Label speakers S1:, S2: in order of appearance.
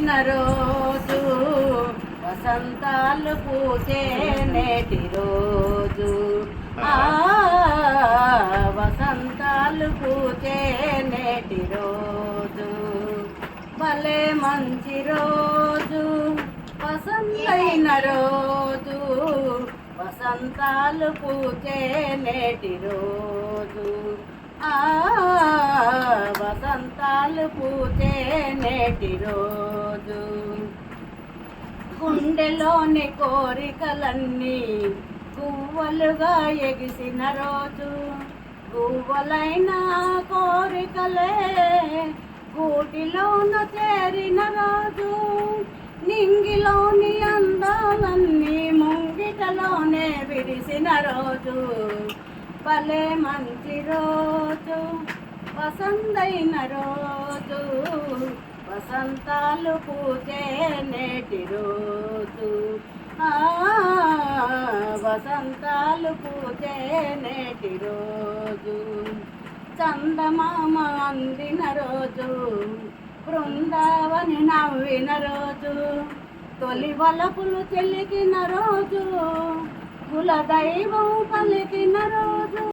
S1: వసంతాలైన రోజు వసంతాలు పూచే నేటి రోజు వసంతాలు పూచే నేటి రోజు భలే మంచి రోజు వసంతైన రోజు వసంతాలు పూచే నేటి రోజు వసంతాలు పూచే నేటి రోజు గుండెలోని కోరికలన్నీ గువ్వలుగా ఎగిసిన రోజు గువ్వలైన కోరికలే గూటిలోన చేరిన రోజు నింగిలోని అందాలన్నీ ముంగిటలోనే విరిసిన రోజు భలే మంచి రోజు వసంతైన రోజు వసంతాలు పూచే నేటి రోజు వసంతాలు పూచే నేటి రోజు చందమామ అందిన రోజు బృందావని నవ్విన రోజు తొలి వలపులు చెలికిన రోజు కులదైవం పలికిన రోజు